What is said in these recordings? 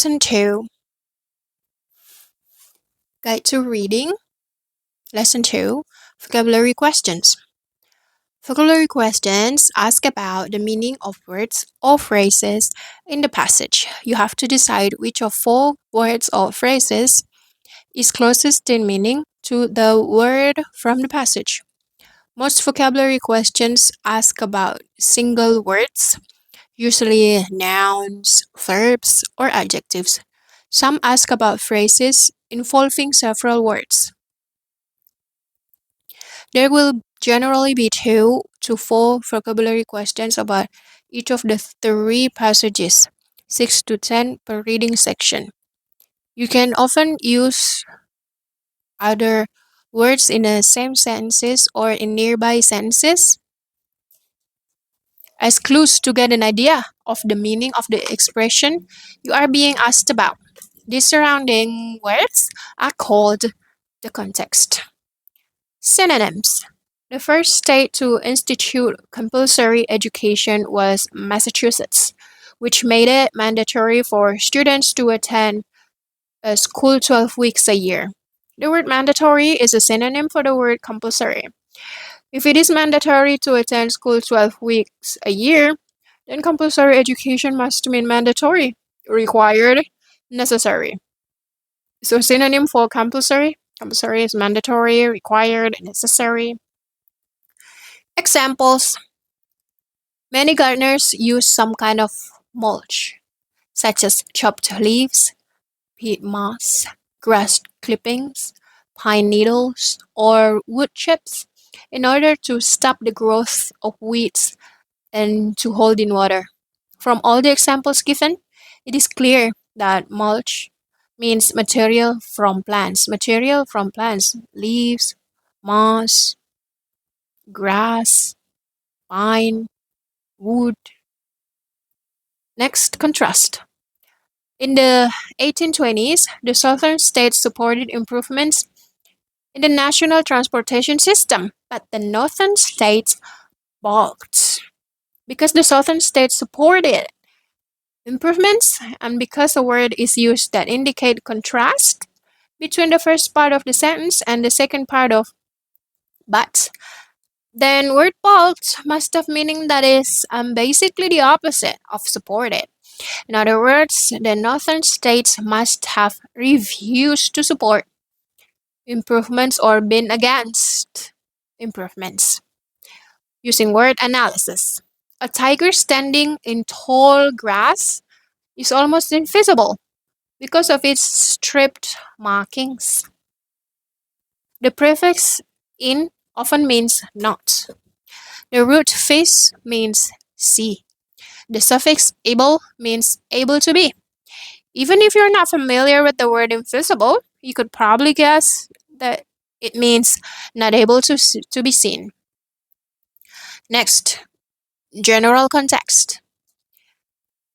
Lesson 2 Guide to Reading. Lesson 2 Vocabulary Questions. Vocabulary questions ask about the meaning of words or phrases in the passage. You have to decide which of 4 words or phrases is closest in meaning to the word from the passage. Most vocabulary questions ask about single words, usually nouns, verbs, or adjectives. Some ask about phrases involving several words. There will generally be 2 to 4 vocabulary questions about each of the 3 passages, 6 to 10 per reading section. You can often use other words in the same sentences or in nearby sentences as clues to get an idea of the meaning of the expression you are being asked about. These surrounding words are called the context. Synonyms. The first state to institute compulsory education was Massachusetts, which made it mandatory for students to attend a school 12 weeks a year. The word mandatory is a synonym for the word compulsory. If it is mandatory to attend school 12 weeks a year, then compulsory education must mean mandatory, required, necessary. So synonym for compulsory is mandatory, required, necessary. Examples. Many gardeners use some kind of mulch, such as chopped leaves, peat moss, grass clippings, pine needles, or wood chips, in order to stop the growth of weeds and to hold in water. From all the examples given, it is clear that mulch means material from plants. Material from plants, leaves, moss, grass, pine, wood. Next, contrast. In the 1820s, the southern states supported improvements in the national transportation system, but the northern states balked. Because the southern states supported improvements and because a word is used that indicate contrast between the first part of the sentence and the second part of but, then word balked must have meaning that is basically the opposite of supported. In other words, the northern states must have refused to support improvements or been against improvements. Using word analysis. A tiger standing in tall grass is almost invisible because of its striped markings. The prefix in often means not. The root fish means see. The suffix able means able to be. Even if you're not familiar with the word invisible, you could probably guess that it means not able to be seen. Next, general context.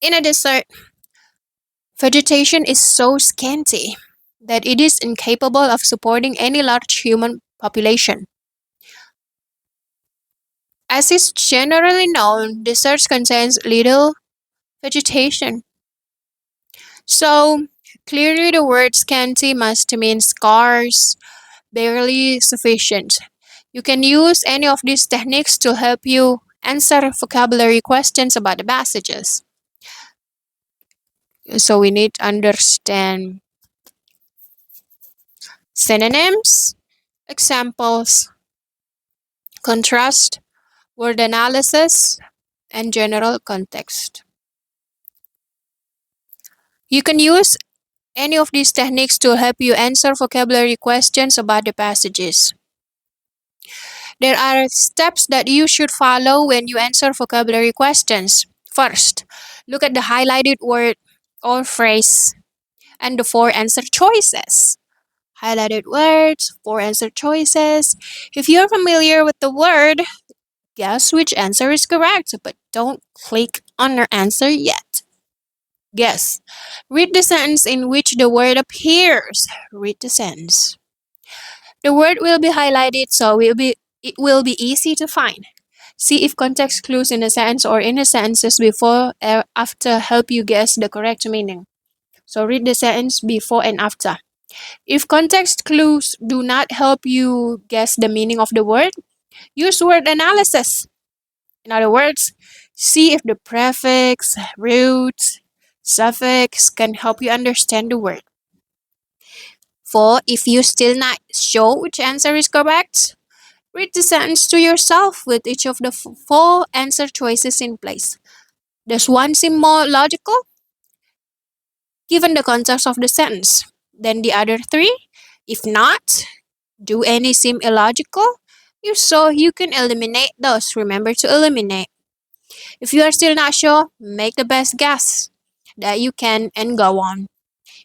In a desert, vegetation is so scanty that it is incapable of supporting any large human population. As is generally known, deserts contains little vegetation. So, clearly the word scanty must mean scarce, barely sufficient. You can use any of these techniques to help you answer vocabulary questions about the passages. So we need to understand synonyms, examples, contrast, word analysis, and general context. You can use any of these techniques to help you answer vocabulary questions about the passages. There are steps that you should follow when you answer vocabulary questions. First, look at the highlighted word or phrase and the 4 answer choices. Highlighted words, 4 answer choices. If you're familiar with the word, guess which answer is correct, but don't click on your answer yet. Guess. Read the sentence in which the word appears. Read the sentence. The word will be highlighted, so it will be easy to find. See if context clues in a sentence or in the sentences before or after help you guess the correct meaning. So read the sentence before and after. If context clues do not help you guess the meaning of the word, use word analysis. In other words, see if the prefix, root, suffix can help you understand the word. 4. If you still not sure which answer is correct, read the sentence to yourself with each of the four answer choices in place. Does one seem more logical given the context of the sentence than the other three? If not, do any seem illogical? If so, you can eliminate those. Remember to eliminate. If you are still not sure, make the best guess that you can and go on.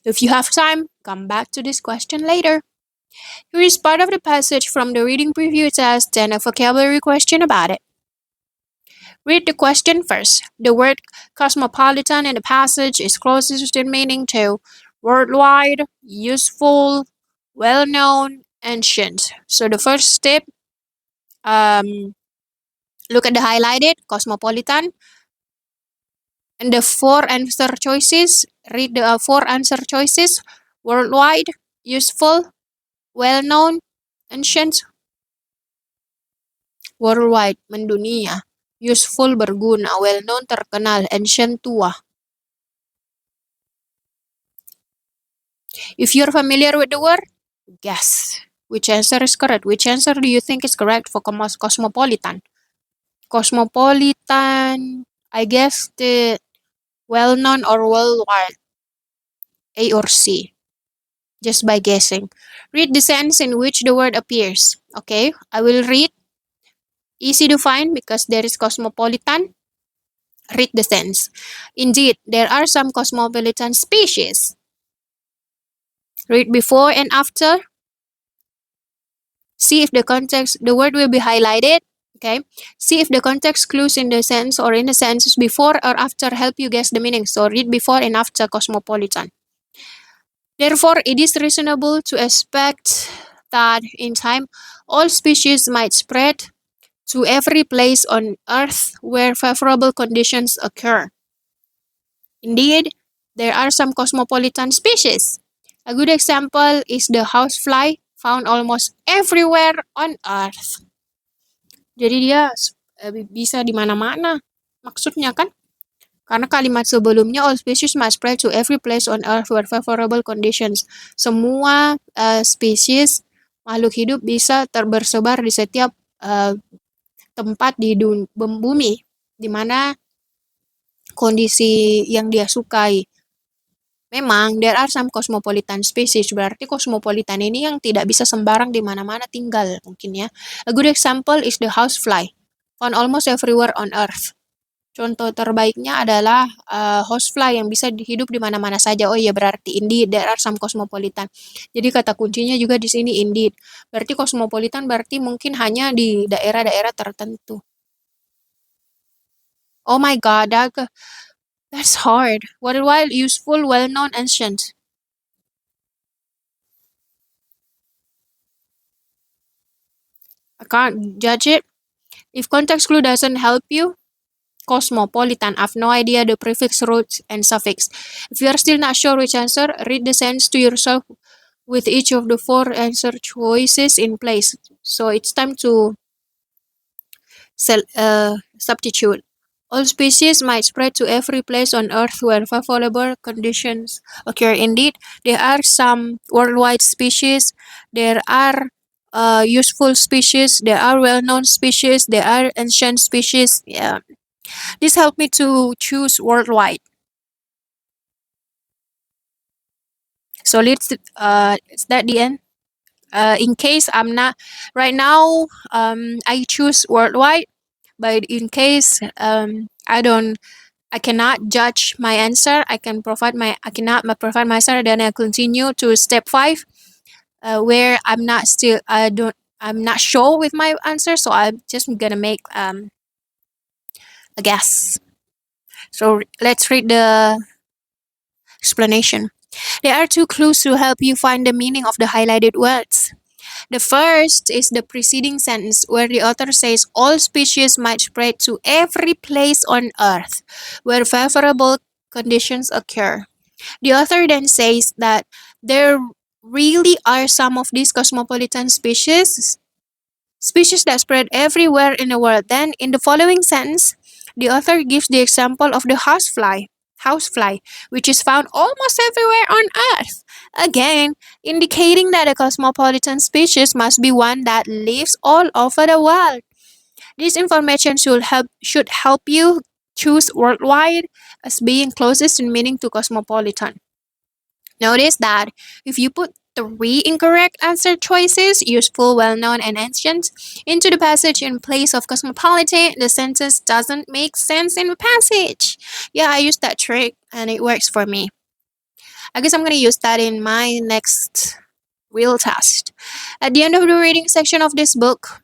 If you have time, come back to this question later. Here is part of the passage from the reading preview test and a vocabulary question about it. Read the question first. The word cosmopolitan in the passage is closest in meaning to worldwide, useful, well known, ancient. So the first step, look at the highlighted cosmopolitan and the four answer choices. Read the four answer choices: worldwide, useful, well known, ancient. Worldwide, mendunia. Useful, berguna. Well known, terkenal. Ancient, tua. If you're familiar with the word, guess which answer is correct. Which answer do you think is correct for cosmopolitan? Cosmopolitan, I guess the well known or worldwide, A or C, just by guessing. Read the sentence in which the word appears. Okay, I will read. Easy to find because there is cosmopolitan. Read the sentence. Indeed, there are some cosmopolitan species. Read before and after. See if the context, the word will be highlighted. Okay. See if the context clues in the sentence or in the sentences before or after help you guess the meaning. So read before and after cosmopolitan. Therefore, it is reasonable to expect that in time all species might spread to every place on earth where favorable conditions occur. Indeed, there are some cosmopolitan species. A good example is the housefly found almost everywhere on earth. Jadi dia bisa di mana-mana. Maksudnya kan? Karena kalimat sebelumnya all species must spread to every place on earth where favorable conditions. Semua spesies makhluk hidup bisa terbersebar di setiap tempat di bumi di mana kondisi yang dia sukai. Memang there are some cosmopolitan species, berarti cosmopolitan ini yang tidak bisa sembarang di mana-mana tinggal mungkin ya. A good example is the housefly, found almost everywhere on earth. Contoh terbaiknya adalah housefly yang bisa hidup di mana-mana saja. Oh iya, berarti indeed there are some cosmopolitan. Jadi kata kuncinya juga di sini indeed. Berarti cosmopolitan berarti mungkin hanya di daerah-daerah tertentu. Oh my god, that's hard. Worldwide, useful, well-known, ancient. I can't judge it. If context clue doesn't help you, cosmopolitan. I have no idea the prefix, root, and suffix. If you are still not sure which answer, read the sentence to yourself with each of the four answer choices in place. So it's time to substitute. All species might spread to every place on earth where favorable conditions occur. Indeed, there are some worldwide species, there are useful species, there are well-known species, there are ancient species. Yeah. This helped me to choose worldwide. So let's is that the end? In case I'm not right now, I choose worldwide. But in case I cannot judge my answer. I cannot provide my answer. Then I continue to step 5, where I'm not sure with my answer. So I'm just gonna make a guess. So let's read the explanation. There are two clues to help you find the meaning of the highlighted words. The first is the preceding sentence where the author says all species might spread to every place on earth where favorable conditions occur. The author then says that there really are some of these cosmopolitan species that spread everywhere in the world. Then, in the following sentence, the author gives the example of the housefly, which is found almost everywhere on Earth. Again, indicating that a cosmopolitan species must be one that lives all over the world. This information should help you choose worldwide as being closest in meaning to cosmopolitan. Notice that if you put three incorrect answer choices, useful, well known, and ancient, into the passage in place of cosmopolitan, the sentence doesn't make sense in the passage. Yeah, I used that trick and it works for me. I guess I'm gonna use that in my next real test. At the end of the reading section of this book,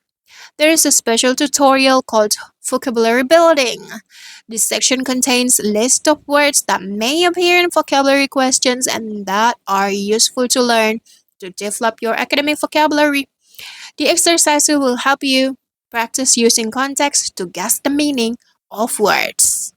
there is a special tutorial called Vocabulary Building. This section contains a list of words that may appear in vocabulary questions and that are useful to learn to develop your academic vocabulary. The exercises will help you practice using context to guess the meaning of words.